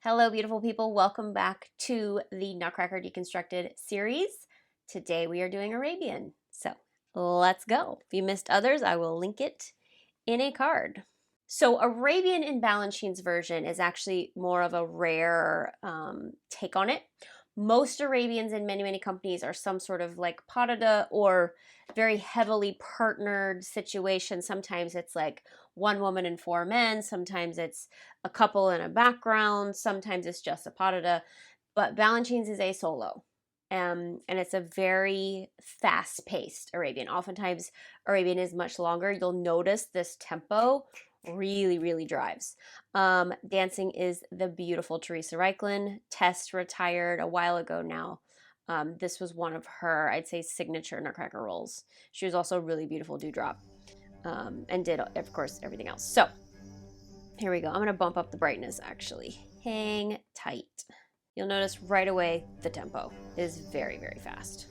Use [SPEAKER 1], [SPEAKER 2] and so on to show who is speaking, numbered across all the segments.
[SPEAKER 1] Hello, beautiful people. Welcome back to the Nutcracker Deconstructed series. Today we are doing Arabian. So let's go. If you missed others, I will link it in a card. So Arabian in Balanchine's version is actually more of a rare take on it. Most Arabians in many companies are some sort of like pas de deux or very heavily partnered situation. Sometimes it's like one woman and four men. Sometimes it's a couple in a background. Sometimes it's just a pas de deux. But Balanchine's is a solo. And it's a very fast-paced Arabian. Oftentimes, Arabian is much longer. You'll notice this tempo really drives. Dancing is the beautiful Teresa Reichlen. Tess retired a while ago now. This was one of her, I'd say, signature Nutcracker roles. She was also a really beautiful dewdrop, and did, of course, everything else. So here we go. I'm going to bump up the brightness, actually. Hang tight. You'll notice right away the tempo is very fast.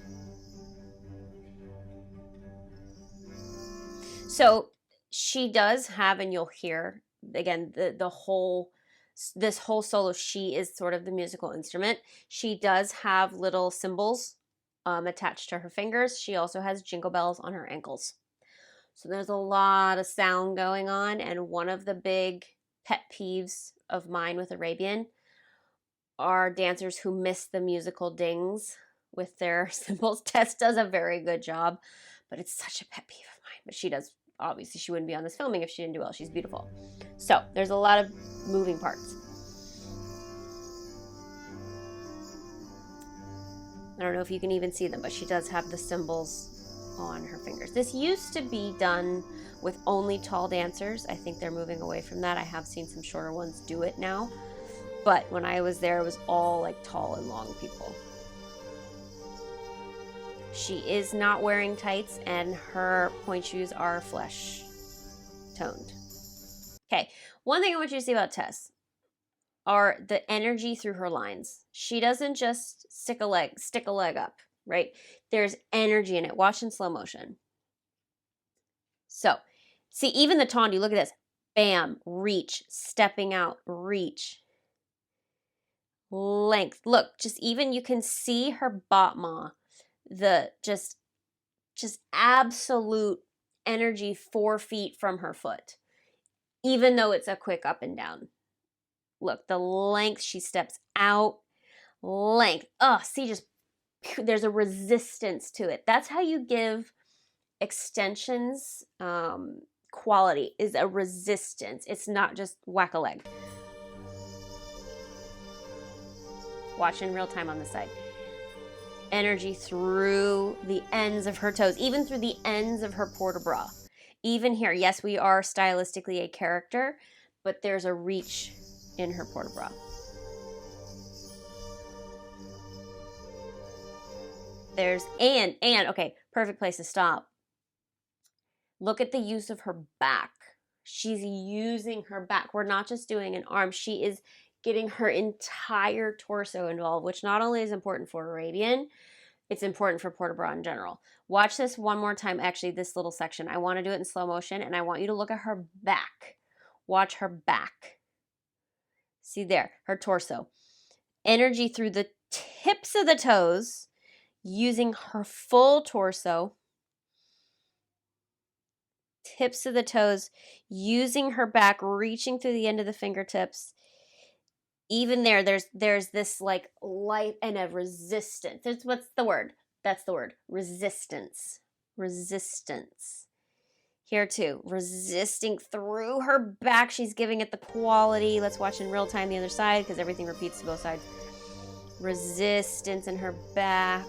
[SPEAKER 1] So she does have, and you'll hear again this whole solo, she is sort of the musical instrument. She does have little cymbals attached to her fingers. She also has jingle bells on her ankles. So there's a lot of sound going on, and one of the big pet peeves of mine with Arabian are dancers who miss the musical dings with their cymbals. Tess does a very good job, but it's such a pet peeve of mine. But she does. Obviously, she wouldn't be on this filming if she didn't do well. She's beautiful. So there's a lot of moving parts. I don't know if you can even see them, but she does have the cymbals on her fingers. This used to be done with only tall dancers. I think they're moving away from that. I have seen some shorter ones do it now. But when I was there, it was all like tall and long people. She is not wearing tights, and her point shoes are flesh toned. Okay, one thing I want you to see about Tess are the energy through her lines. She doesn't just stick a leg up, right? There's energy in it. Watch in slow motion. So, see, even the tendu, look at this. Bam, reach, stepping out, reach. Length. Look, just even you can see her battement, the just absolute energy 4 feet from her foot, even though it's a quick up and down. Look, the length, she steps out, length. Oh, see, just there's a resistance to it. That's how you give extensions quality, is a resistance. It's not just whack a leg. Watch in real time on the side. Energy through the ends of her toes, even through the ends of her 𝐵𝑗𝑡𝑒. Even here, yes, we are stylistically a character, but there's a reach in her 𝐵𝑗𝑡𝑒. There's, and, okay, perfect place to stop. Look at the use of her back. She's using her back. We're not just doing an arm. She is getting her entire torso involved, which not only is important for Arabian, it's important for 𝐵𝑗𝑡𝑒 in general. Watch this one more time, actually, this little section. I want to do it in slow motion, and I want you to look at her back. Watch her back. See there, her torso. Energy through the tips of the toes, using her full torso. Tips of the toes, using her back, reaching through the end of the fingertips. Even there's this like light and a resistance. What's the word? That's the word. Resistance. Resistance. Here too. Resisting through her back. She's giving it the quality. Let's watch in real time the other side because everything repeats to both sides. Resistance in her back.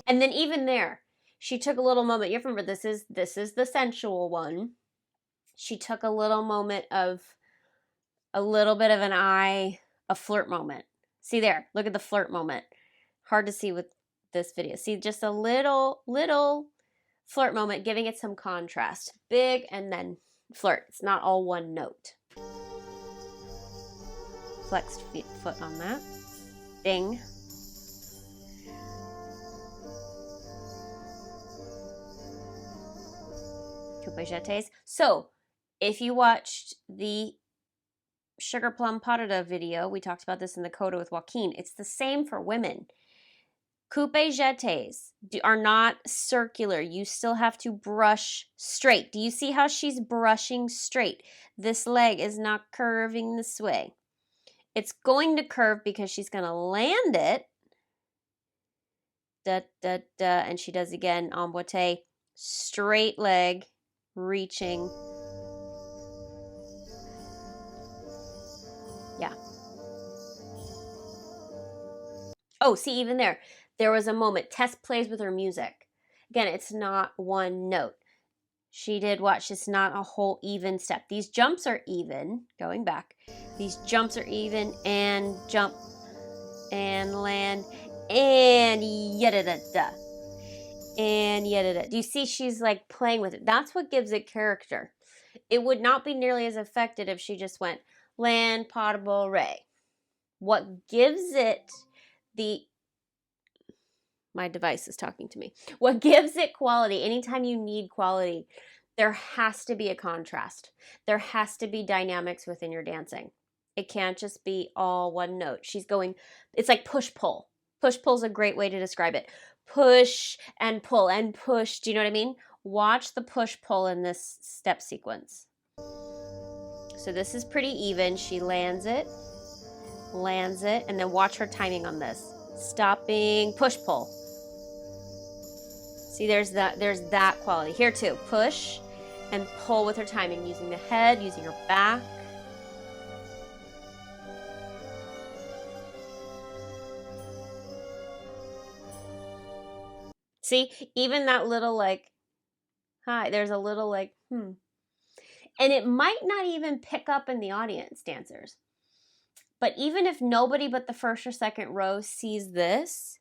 [SPEAKER 1] And then even there, she took a little moment. You remember this is the sensual one. She took a little moment of a little bit of an eye, a flirt moment. See there, look at the flirt moment. Hard to see with this video. See, just a little flirt moment, giving it some contrast. Big and then flirt. It's not all one note. Flexed foot on that. Ding. 𝐂𝐨𝐿𝐴𝐻𝑒𝑡𝑒𝑠. So, if you watched the Sugar Plum Parada video, we talked about this in the coda with 𝐂𝐨𝐻. It's the same for women. 𝐵𝐻𝐻𝑒𝑗𝑒𝑡Es are not circular. You still have to brush straight. Do you see how she's brushing straight? This leg is not curving this way. It's going to curve because she's going to land it. Da, da, da. And she does again, 𝐵𝐻𝐻𝑒𝑚boîté. Straight leg, reaching. Yeah. Oh, see, even there was a moment. Tess plays with her music. Again, it's not one note. She did watch. It's not a whole even step. These jumps are even, going back. These jumps are even, and jump, and land, and yada-da-da. And yada-da. Do you see she's like playing with it? That's what gives it character. It would not be nearly as effective if she just went land, potable, ray. What gives it my device is talking to me. What gives it quality, anytime you need quality, there has to be a contrast. There has to be dynamics within your dancing. It can't just be all one note. She's going, it's like push-pull. Push-pull is a great way to describe it. Push and pull and push. Do you know what I mean? Watch the push-pull in this step sequence. So this is pretty even. She lands it, and then watch her timing on this. Stopping, push-pull. See, there's that quality. Here too, push and pull with her timing, using the head, using her back. See, even that little like, hi, there's a little like, And it might not even pick up in the audience, dancers. But even if nobody but the first or second row sees this,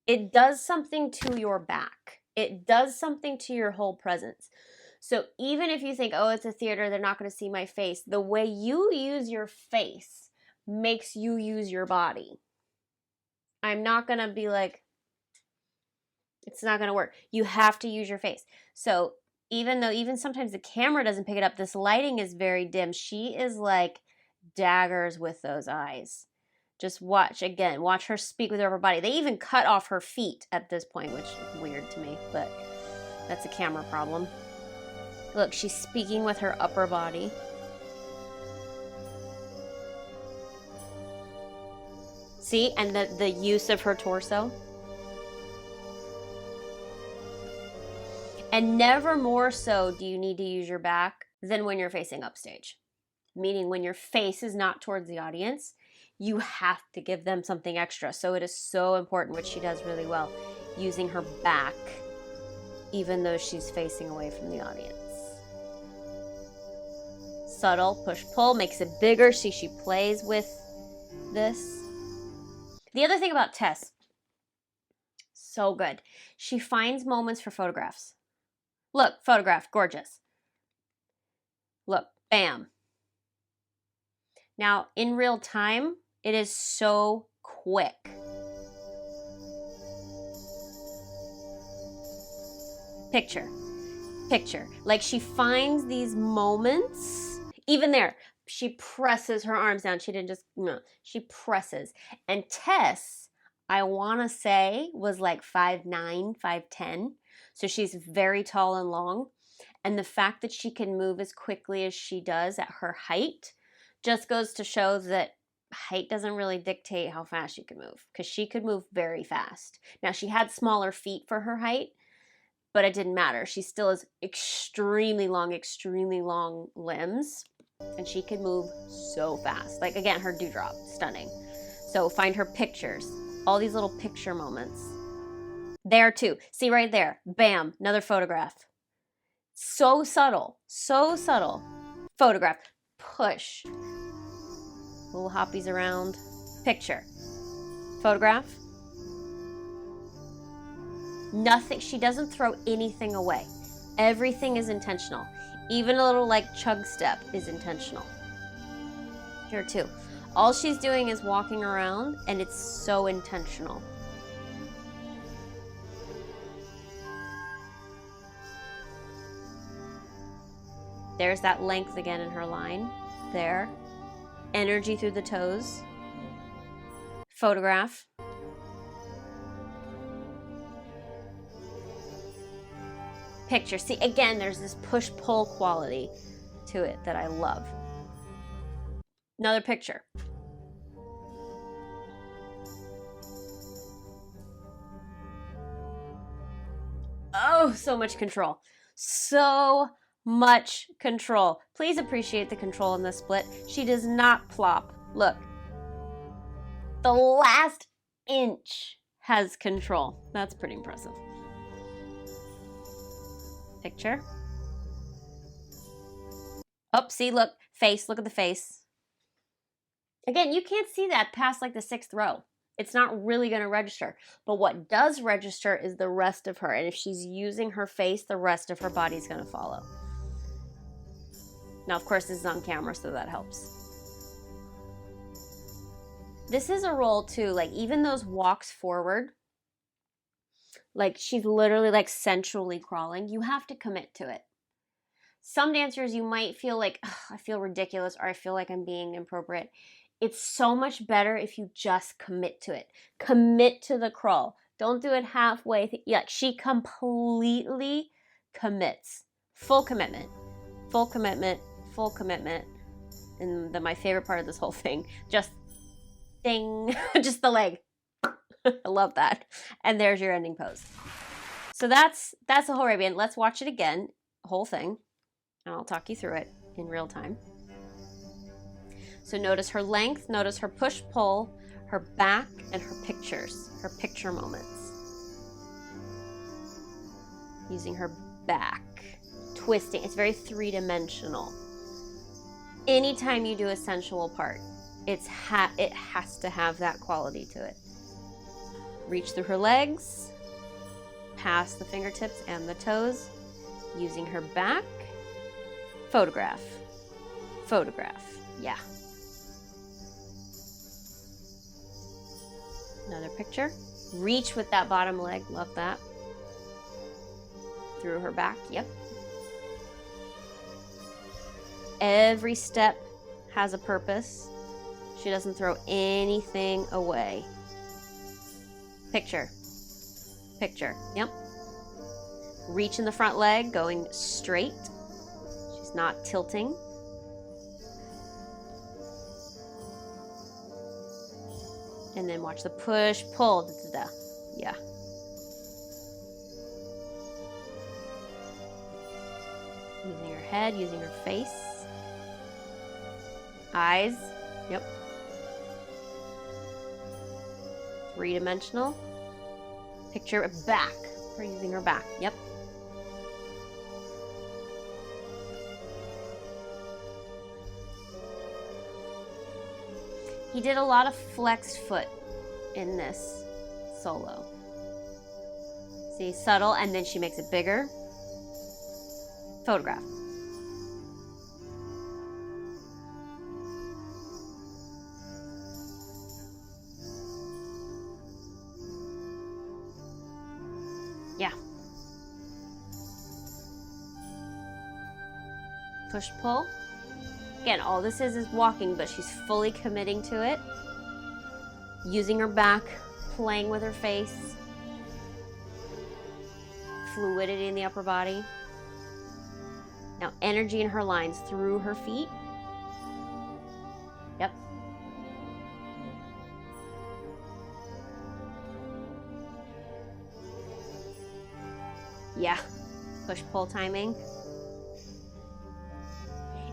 [SPEAKER 1] it does something to your back. It does something to your whole presence. So even if you think, oh, it's a theater, they're not going to see my face, the way you use your face makes you use your body. I'm not going to be like, it's not going to work. You have to use your face. So even sometimes the camera doesn't pick it up, this lighting is very dim. She is like daggers with those eyes. Just watch her speak with her upper body. They even cut off her feet at this point, which is weird to me, but that's a camera problem. Look, she's speaking with her upper body. See, and the use of her torso. And never more so do you need to use your back than when you're facing upstage. Meaning when your face is not towards the audience, you have to give them something extra. So it is so important, which she does really well, using her back, even though she's facing away from the audience. Subtle push-pull makes it bigger. See, she plays with this. The other thing about Tess, so good. She finds moments for photographs. Look, photograph, gorgeous. Look, bam. Now, in real time, it is so quick. Picture. Like she finds these moments. Even there, she presses her arms down. She didn't just, no, she presses. And Tess, I want to say, was like 5'9", 5'10". So she's very tall and long. And the fact that she can move as quickly as she does at her height just goes to show that height doesn't really dictate how fast you can move, because she could move very fast. Now, she had smaller feet for her height, but it didn't matter. She still has extremely long limbs, and she can move so fast. Like, again, her dewdrop, stunning. So find her pictures, all these little picture moments. There too, see right there, bam, another photograph. So subtle, photograph, push, little hoppies around, picture, photograph. Nothing, she doesn't throw anything away. Everything is intentional. Even a little like chug step is intentional. Here too. All she's doing is walking around, and it's so intentional. There's that length again in her line. There. energy through the toes. Photograph. Picture. See, again, there's this push-pull quality to it that I love. Another picture. Oh, so much control. So much control. Please appreciate the control in this split. She does not plop. Look. The last inch has control. That's pretty impressive. Picture. Oh, see, look. Face. Look at the face. Again, you can't see that past like the 6th row. It's not really going to register. But what does register is the rest of her. And if she's using her face, the rest of her body is going to follow. Now, of course, this is on camera, so that helps. This is a role, too. Like, even those walks forward, like, she's literally, like, sensually crawling. You have to commit to it. Some dancers, you might feel like, I feel ridiculous, or I feel like I'm being inappropriate. It's so much better if you just commit to it. Commit to the crawl. Don't do it halfway. Yeah, she completely commits. Full commitment. Full commitment. Full commitment. And my favorite part of this whole thing, just ding, just the leg. I love that. And there's your ending pose. So that's the whole Arabian. Let's watch it again, whole thing, and I'll talk you through it in real time. So notice her length, notice her push-pull, her back, and her pictures, her picture moments. Using her back, twisting. It's very three-dimensional. Anytime you do a sensual part, it has to have that quality to it. Reach through her legs, past the fingertips and the toes, using her back. Photograph. Photograph. Yeah. Another picture. Reach with that bottom leg. Love that. Through her back. Yep. Every step has a purpose. She doesn't throw anything away. Picture. Picture. Yep. Reach in the front leg, going straight. She's not tilting. And then watch the push, pull. Da, da, da. Yeah. Using her head, using her face. Eyes. Yep. Three-dimensional. Picture back. Her using her back. Yep. He did a lot of flexed foot in this solo. See, subtle, and then she makes it bigger. Photograph. Yeah. Push, pull. Again, all this is walking, but she's fully committing to it. Using her back, playing with her face. Fluidity in the upper body. Now, energy in her lines through her feet. Yep. Yeah. Push-pull timing.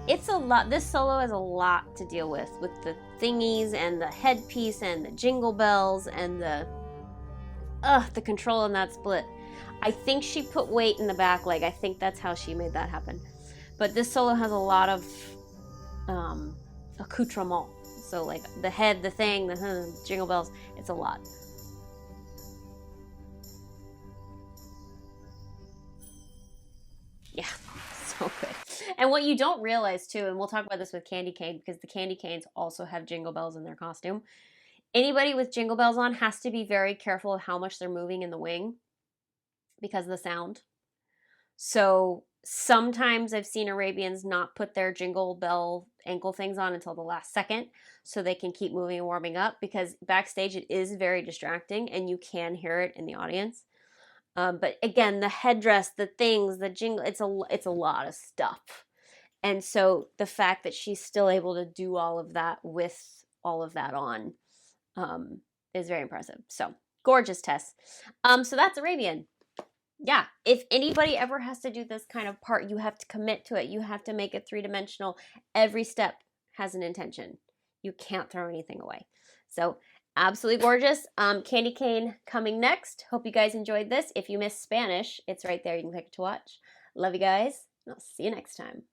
[SPEAKER 1] It's a lot. This solo has a lot to deal with the thingies and the headpiece and the jingle bells and the control in that split. I think she put weight in the back leg. I think that's how she made that happen. But this solo has a lot of accoutrement. So like the head, the thing, the jingle bells. It's a lot. Yeah, so good. And what you don't realize too, and we'll talk about this with Candy Cane, because the Candy Canes also have jingle bells in their costume. Anybody with jingle bells on has to be very careful of how much they're moving in the wing because of the sound. So Sometimes I've seen Arabians not put their jingle bell ankle things on until the last second so they can keep moving and warming up, because backstage it is very distracting and you can hear it in the audience. But again, the headdress, the things, the jingle, it's a lot of stuff. And so the fact that she's still able to do all of that with all of that on is very impressive. So gorgeous, Tess. So that's Arabian. Yeah, if anybody ever has to do this kind of part, you have to commit to it. You have to make it three-dimensional. Every step has an intention. You can't throw anything away. So absolutely gorgeous. Candy cane coming next. Hope you guys enjoyed this. If you missed Spanish, it's right there. You can click to watch. Love you guys. And I'll see you next time.